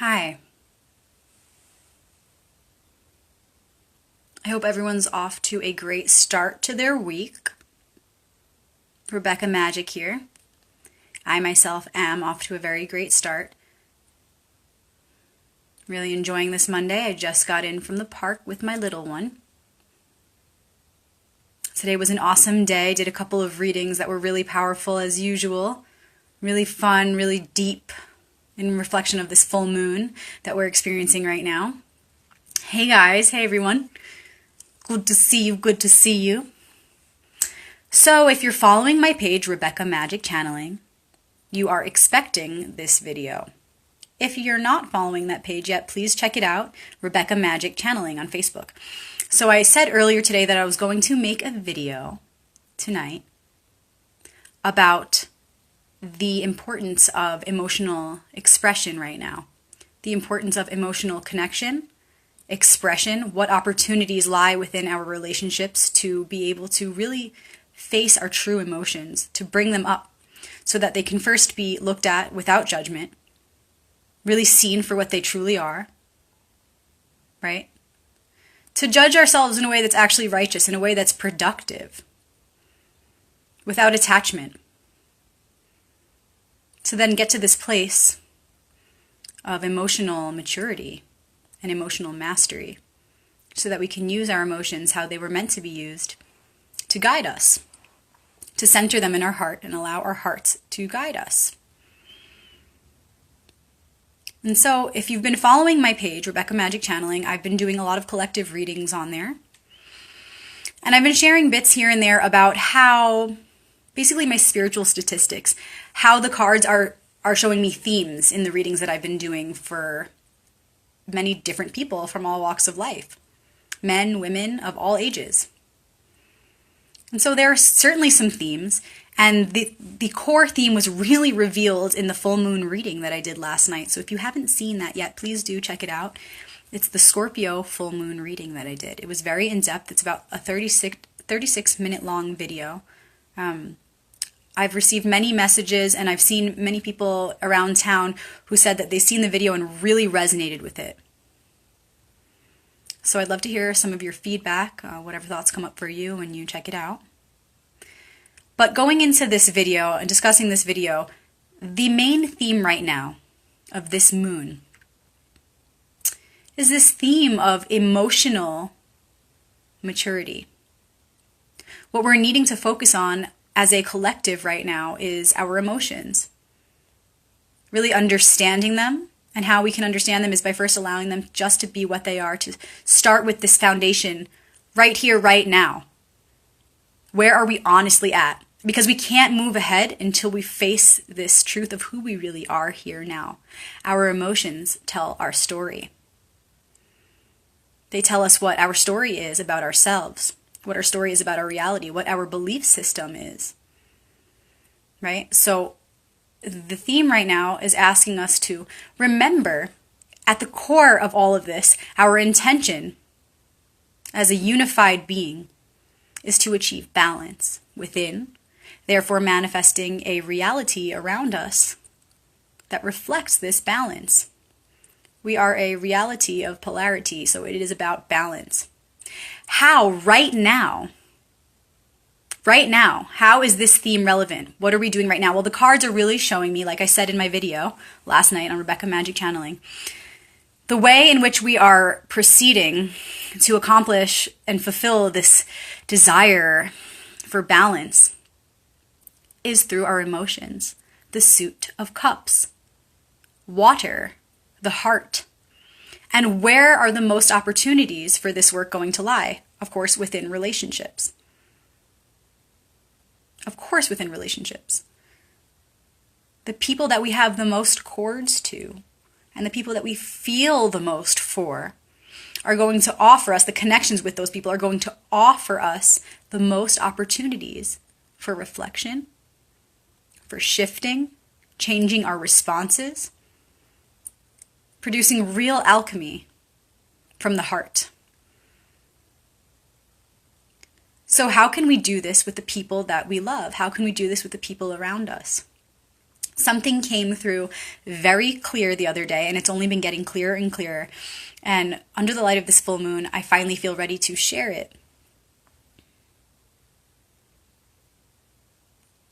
Hi. I hope everyone's off to a great start to their week. Rebecca Magic here. I myself am off to a very great start. Really enjoying this Monday. I just got in from the park with my little one. Today was an awesome day. Did a couple of readings that were really powerful as usual. Really fun, really deep in reflection of this full moon that we're experiencing right now. Hey guys, hey everyone. Good to see you, good to see you. So if you're following my page, Rebecca Magic Channeling, you are expecting this video. If you're not following that page yet, please check it out, Rebecca Magic Channeling on Facebook. So I said earlier today that I was going to make a video tonight about the importance of emotional expression right now, the importance of emotional connection, expression, what opportunities lie within our relationships to be able to really face our true emotions, to bring them up so that they can first be looked at without judgment, really seen for what they truly are, right? To judge ourselves in a way that's actually righteous, in a way that's productive, without attachment. To then get to this place of emotional maturity and emotional mastery so that we can use our emotions how they were meant to be used to guide us, to center them in our heart and allow our hearts to guide us. And so if you've been following my page, Rebecca Magic Channeling, I've been doing a lot of collective readings on there. And I've been sharing bits here and there about how, basically my spiritual statistics, how the cards are showing me themes in the readings that I've been doing for many different people from all walks of life. Men, women, of all ages. And so there are certainly some themes, and the core theme was really revealed in the full moon reading that I did last night. So if you haven't seen that yet, please do check it out. It's the Scorpio full moon reading that I did. It was very in-depth. It's about a 36 minute long video. I've received many messages, and I've seen many people around town who said that they've seen the video and really resonated with it. So I'd love to hear some of your feedback, whatever thoughts come up for you when you check it out. But going into this video and discussing this video, the main theme right now of this moon is this theme of emotional maturity. What we're needing to focus on as a collective right now is our emotions. Really understanding them, and how we can understand them is by first allowing them just to be what they are, to start with this foundation right here, right now. Where are we honestly at? Because we can't move ahead until we face this truth of who we really are here now. Our emotions tell our story. They tell us what our story is about ourselves, what our story is about our reality, what our belief system is, right? So the theme right now is asking us to remember at the core of all of this, our intention as a unified being is to achieve balance within, therefore manifesting a reality around us that reflects this balance. We are a reality of polarity, so it is about balance. How right now, how is this theme relevant? What are we doing right now? Well, the cards are really showing me, like I said in my video last night on Rebecca Magic Channeling, the way in which we are proceeding to accomplish and fulfill this desire for balance is through our emotions. The Suit of Cups, water, the heart. And where are the most opportunities for this work going to lie? Of course, within relationships. Of course, within relationships. The people that we have the most cords to, and the people that we feel the most for, are going to offer us, the connections with those people are going to offer us the most opportunities for reflection, for shifting, changing our responses, producing real alchemy from the heart. So how can we do this with the people that we love? How can we do this with the people around us? Something came through very clear the other day, and it's only been getting clearer and clearer. And under the light of this full moon, I finally feel ready to share it.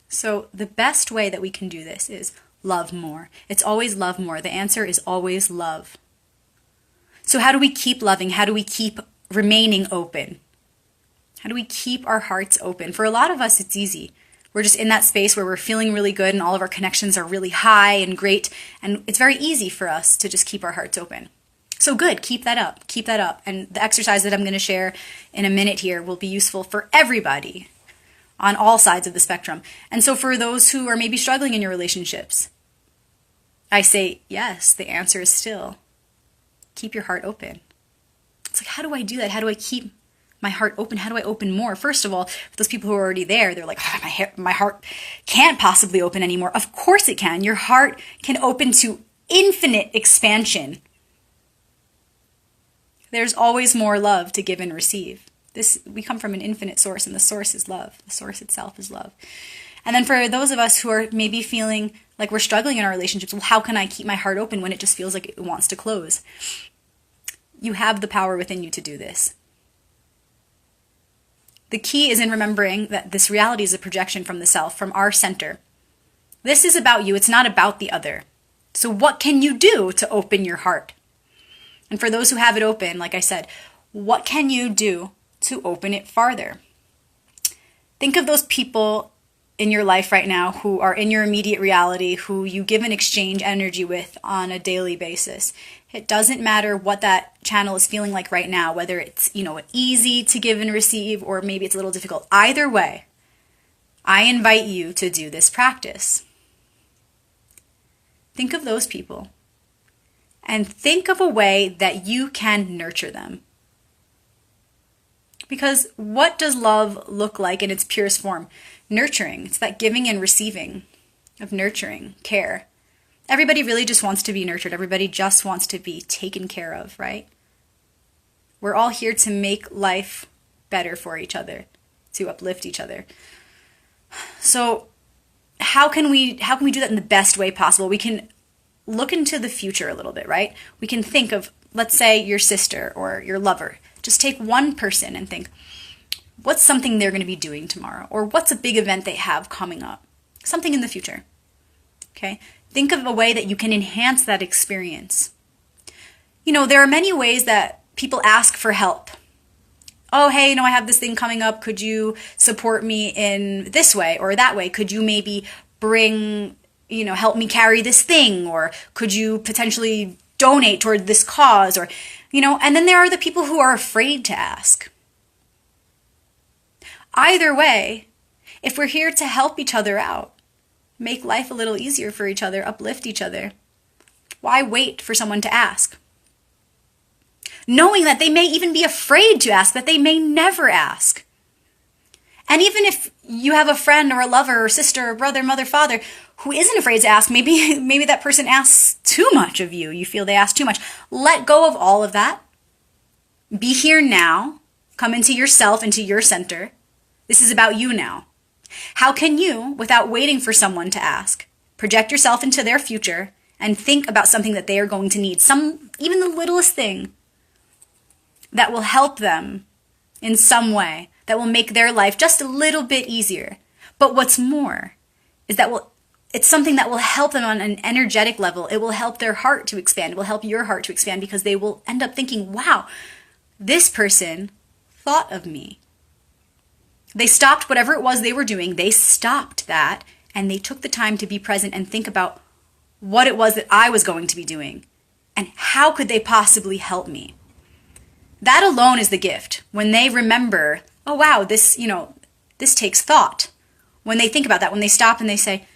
So the best way that we can do this is love more. It's always love more. The answer is always love. So how do we keep loving? How do we keep remaining open? How do we keep our hearts open? For a lot of us, it's easy. We're just in that space where we're feeling really good and all of our connections are really high and great. And it's very easy for us to just keep our hearts open. So good, keep that up, keep that up. And the exercise that I'm going to share in a minute here will be useful for everybody on all sides of the spectrum. And so for those who are maybe struggling in your relationships, I say, yes, the answer is still keep your heart open. It's like, how do I do that? How do I keep my heart open? How do I open more? First of all, for those people who are already there, they're like, oh, my heart can't possibly open anymore. Of course it can. Your heart can open to infinite expansion. There's always more love to give and receive. We come from an infinite source, and the source is love. The source itself is love. And then for those of us who are maybe feeling like we're struggling in our relationships, well, how can I keep my heart open when it just feels like it wants to close? You have the power within you to do this. The key is in remembering that this reality is a projection from the self, from our center. This is about you. It's not about the other. So what can you do to open your heart? And for those who have it open, like I said, what can you do to open it farther? Think of those people in your life right now who are in your immediate reality, who you give and exchange energy with on a daily basis. It doesn't matter what that channel is feeling like right now, whether it's, easy to give and receive, or maybe it's a little difficult. Either way, I invite you to do this practice. Think of those people and think of a way that you can nurture them. Because what does love look like in its purest form? Nurturing. It's that giving and receiving of nurturing, care. Everybody really just wants to be nurtured. Everybody just wants to be taken care of, right? We're all here to make life better for each other, to uplift each other. So how can we do that in the best way possible? We can look into the future a little bit, right? We can think of, let's say, your sister or your lover. Just take one person and think, what's something they're going to be doing tomorrow? Or what's a big event they have coming up? Something in the future. Okay? Think of a way that you can enhance that experience. There are many ways that people ask for help. Oh, hey, I have this thing coming up. Could you support me in this way or that way? Could you maybe help me carry this thing? Or could you potentially donate toward this cause? Or, and then there are the people who are afraid to ask. Either way, if we're here to help each other out, make life a little easier for each other, uplift each other, why wait for someone to ask? Knowing that they may even be afraid to ask, that they may never ask. And even if you have a friend or a lover or sister or brother, mother, father who isn't afraid to ask, maybe that person asks too much of you. You feel they ask too much. Let go of all of that. Be here now. Come into yourself, into your center. This is about you now. How can you, without waiting for someone to ask, project yourself into their future and think about something that they are going to need, even the littlest thing that will help them in some way, that will make their life just a little bit easier. But what's more is that it's something that will help them on an energetic level. It will help their heart to expand. It will help your heart to expand because they will end up thinking, wow, this person thought of me. They stopped whatever it was they were doing. They stopped that and they took the time to be present and think about what it was that I was going to be doing and how could they possibly help me. That alone is the gift. When they remember, oh wow, this takes thought. When they think about that, when they stop and they say,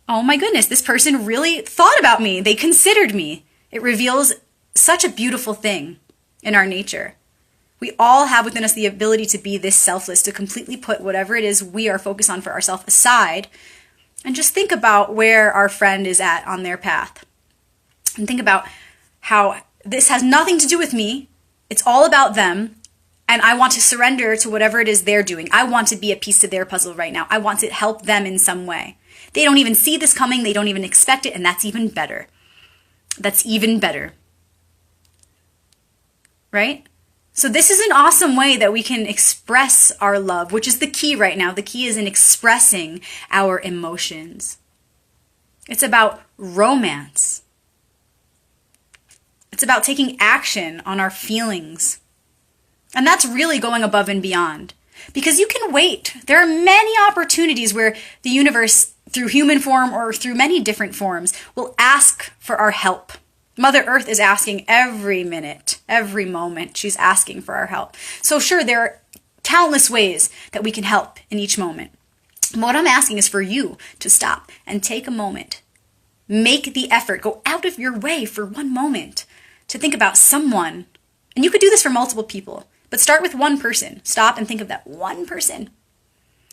oh my goodness, this person really thought about me. They considered me. It reveals such a beautiful thing in our nature. We all have within us the ability to be this selfless, to completely put whatever it is we are focused on for ourselves aside and just think about where our friend is at on their path. And think about how this has nothing to do with me. It's all about them. And I want to surrender to whatever it is they're doing. I want to be a piece to their puzzle right now. I want to help them in some way. They don't even see this coming. They don't even expect it. And that's even better. That's even better. Right? So this is an awesome way that we can express our love, which is the key right now. The key is in expressing our emotions. It's about romance. It's about taking action on our feelings. And that's really going above and beyond. Because you can wait. There are many opportunities where the universe, through human form or through many different forms, will ask for our help. Mother Earth is asking every minute, every moment, she's asking for our help. So sure, there are countless ways that we can help in each moment. What I'm asking is for you to stop and take a moment. Make the effort. Go out of your way for one moment to think about someone. And you could do this for multiple people, but start with one person. Stop and think of that one person.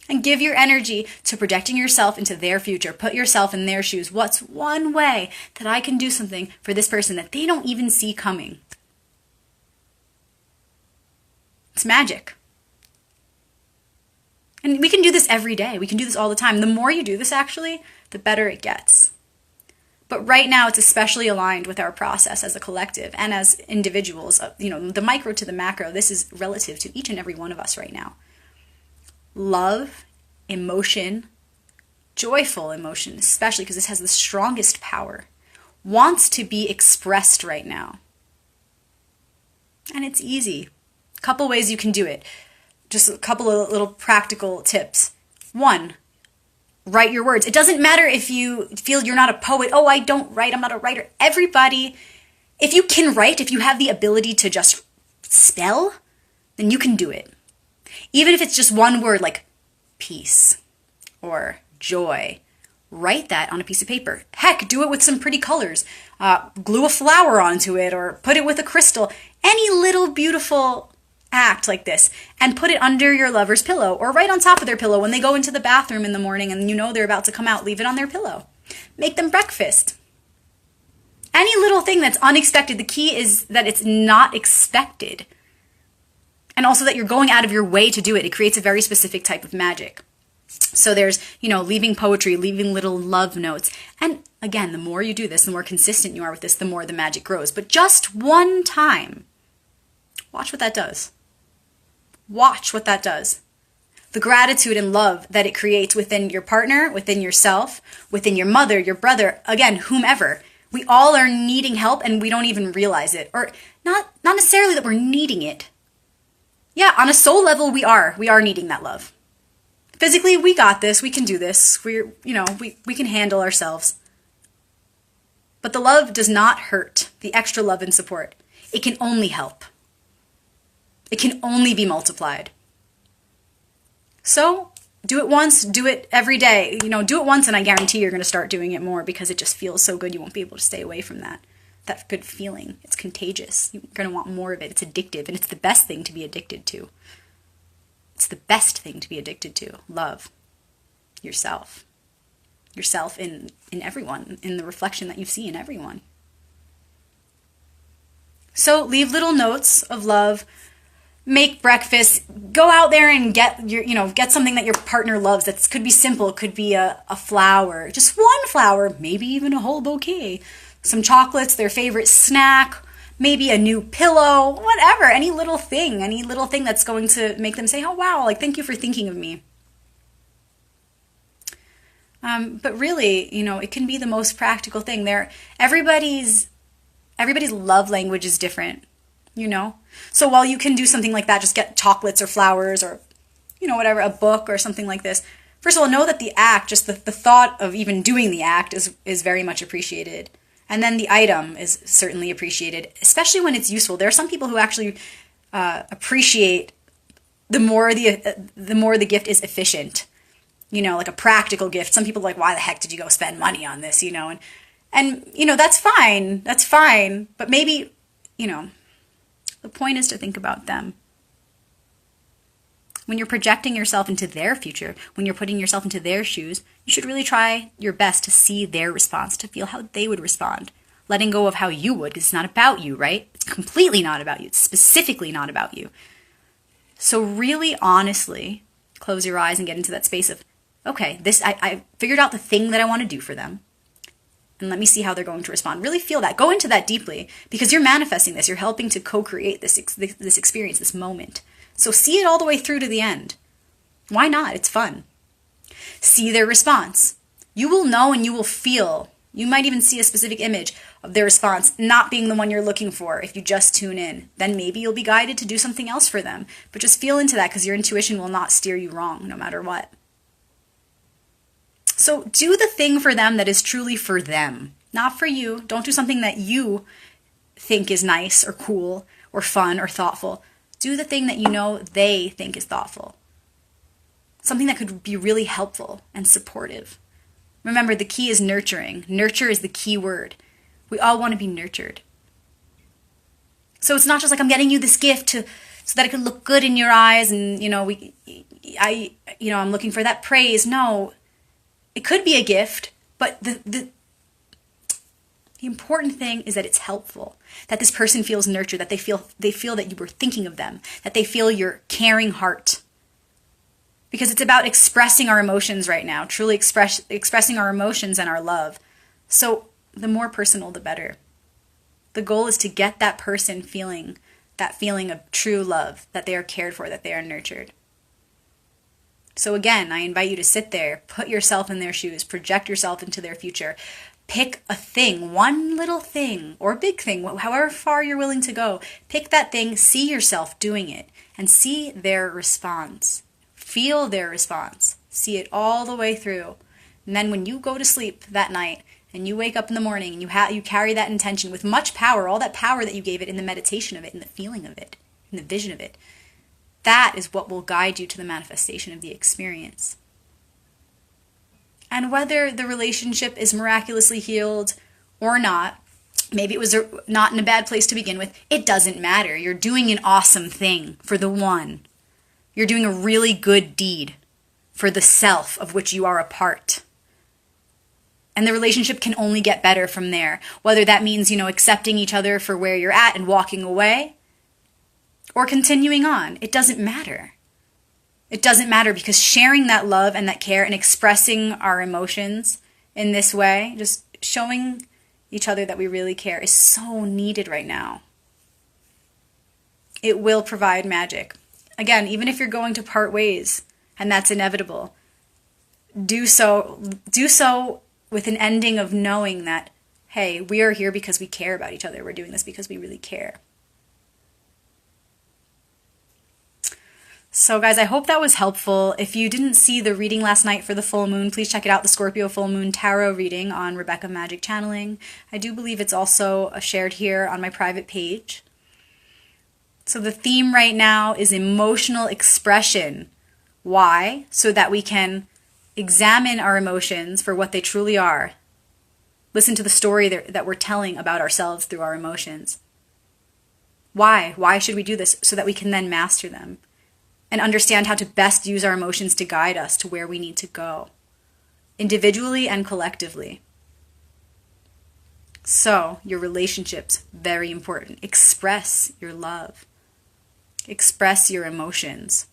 And give your energy to projecting yourself into their future. Put yourself in their shoes. What's one way that I can do something for this person that they don't even see coming? It's magic. And we can do this every day. We can do this all the time. The more you do this, actually, the better it gets. But right now, it's especially aligned with our process as a collective and as individuals. The micro to the macro, this is relative to each and every one of us right now. Love, emotion, joyful emotion, especially because this has the strongest power, wants to be expressed right now. And it's easy. A couple ways you can do it. Just a couple of little practical tips. 1, write your words. It doesn't matter if you feel you're not a poet. Oh, I don't write. I'm not a writer. Everybody, if you can write, if you have the ability to just spell, then you can do it. Even if it's just one word like peace or joy, write that on a piece of paper. Heck, do it with some pretty colors. Glue a flower onto it or put it with a crystal. Any little beautiful act like this and put it under your lover's pillow or right on top of their pillow when they go into the bathroom in the morning and you know they're about to come out. Leave it on their pillow. Make them breakfast. Any little thing that's unexpected. The key is that it's not expected. And also that you're going out of your way to do it. It creates a very specific type of magic. So there's, leaving poetry, leaving little love notes. And again, the more you do this, the more consistent you are with this, the more the magic grows. But just one time, watch what that does. Watch what that does. The gratitude and love that it creates within your partner, within yourself, within your mother, your brother, again, whomever. We all are needing help and we don't even realize it. Or not necessarily that we're needing it. Yeah, on a soul level, we are needing that love. Physically, we got this. We can do this. We can handle ourselves. But the love does not hurt. The extra love and support. It can only help. It can only be multiplied. So do it once. Do it every day. Do it once, and I guarantee you're going to start doing it more because it just feels so good. You won't be able to stay away from that good feeling. It's contagious. You're going to want more of it. It's addictive, and it's the best thing to be addicted to. It's the best thing to be addicted to. Love yourself. Yourself in everyone, in the reflection that you see in everyone. So leave little notes of love. Make breakfast. Go out there and get something that your partner loves. That could be simple. It could be a flower. Just one flower, maybe even a whole bouquet. Some chocolates, their favorite snack, maybe a new pillow, whatever, any little thing that's going to make them say, oh, wow, thank you for thinking of me. But really, it can be the most practical thing. Everybody's love language is different, So while you can do something like that, just get chocolates or flowers or, whatever, a book or something like this. First of all, know that the act, just the thought of even doing the act is very much appreciated. And then the item is certainly appreciated, especially when it's useful. There are some people who actually appreciate the more the gift is efficient. Like a practical gift. Some people are like, why the heck did you go spend money on this? And that's fine. That's fine. But maybe, the point is to think about them. When you're projecting yourself into their future, when you're putting yourself into their shoes, you should really try your best to see their response, to feel how they would respond. Letting go of how you would, because it's not about you, right? It's completely not about you. It's specifically not about you. So really honestly, close your eyes and get into that space of, okay, I figured out the thing that I want to do for them. And let me see how they're going to respond. Really feel that. Go into that deeply because you're manifesting this. You're helping to co-create this experience, this moment. So see it all the way through to the end. Why not? It's fun. See their response. You will know and you will feel. You might even see a specific image of their response not being the one you're looking for if you just tune in. Then maybe you'll be guided to do something else for them. But just feel into that because your intuition will not steer you wrong no matter what. So do the thing for them that is truly for them, not for you. Don't do something that you think is nice or cool or fun or thoughtful. Do the thing that you know they think is thoughtful. Something that could be really helpful and supportive. Remember, the key is nurturing. Nurture is the key word. We all want to be nurtured. So it's not just like I'm getting you this gift so that it can look good in your eyes and I'm looking for that praise. No. It could be a gift, but the important thing is that it's helpful, that this person feels nurtured, that they feel that you were thinking of them, that they feel your caring heart. Because it's about expressing our emotions right now, truly expressing our emotions and our love. So the more personal, the better. The goal is to get that person feeling that feeling of true love, that they are cared for, that they are nurtured. So again, I invite you to sit there, put yourself in their shoes, project yourself into their future. Pick a thing, one little thing, or a big thing, however far you're willing to go. Pick that thing, see yourself doing it, and see their response. Feel their response. See it all the way through. And then when you go to sleep that night, and you wake up in the morning, and you carry that intention with much power, all that power that you gave it in the meditation of it, in the feeling of it, in the vision of it, that is what will guide you to the manifestation of the experience. And whether the relationship is miraculously healed or not, maybe it was not in a bad place to begin with, it doesn't matter. You're doing an awesome thing for the one. You're doing a really good deed for the self of which you are a part. And the relationship can only get better from there. Whether that means, accepting each other for where you're at and walking away, or continuing on. It doesn't matter. It doesn't matter because sharing that love and that care and expressing our emotions in this way, just showing each other that we really care, is so needed right now. It will provide magic. Again, even if you're going to part ways, and that's inevitable, do so with an ending of knowing that, hey, we are here because we care about each other. We're doing this because we really care. So guys, I hope that was helpful. If you didn't see the reading last night for the full moon, please check it out, the Scorpio full moon tarot reading on Rebecca Magic Channeling. I do believe it's also shared here on my private page. So the theme right now is emotional expression. Why? So that we can examine our emotions for what they truly are. Listen to the story that we're telling about ourselves through our emotions. Why? Why should we do this? So that we can then master them and understand how to best use our emotions to guide us to where we need to go, individually and collectively. So, your relationships, very important. Express your love. Express your emotions.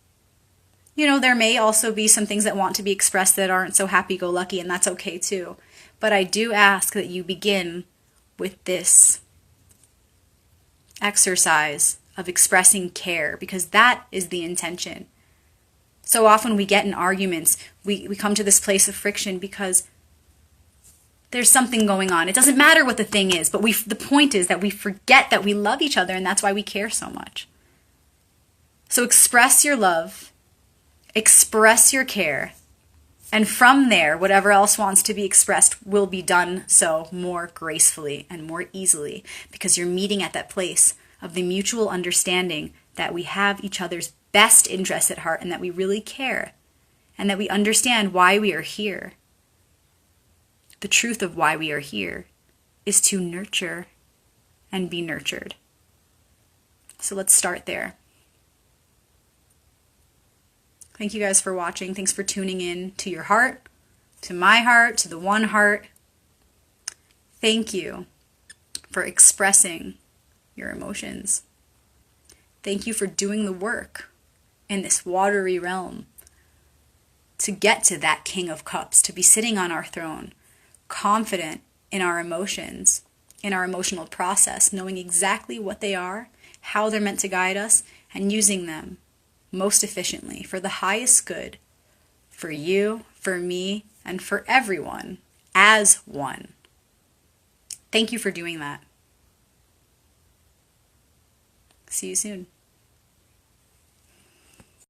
There may also be some things that want to be expressed that aren't so happy-go-lucky, and that's okay too. But I do ask that you begin with this exercise of expressing care, because that is the intention. So often we get in arguments, we come to this place of friction because there's something going on. It doesn't matter what the thing is, but the point is that we forget that we love each other, and that's why we care so much. So express your love, express your care, and from there, whatever else wants to be expressed will be done so more gracefully and more easily, because you're meeting at that place of the mutual understanding that we have each other's best interests at heart and that we really care and that we understand why we are here. The truth of why we are here is to nurture and be nurtured. So let's start there. Thank you guys for watching. Thanks for tuning in to your heart, to my heart, to the one heart. Thank you for expressing your emotions. Thank you for doing the work in this watery realm to get to that King of Cups, to be sitting on our throne, confident in our emotions, in our emotional process, knowing exactly what they are, how they're meant to guide us, and using them most efficiently for the highest good, for you, for me, and for everyone as one. Thank you for doing that. See you soon.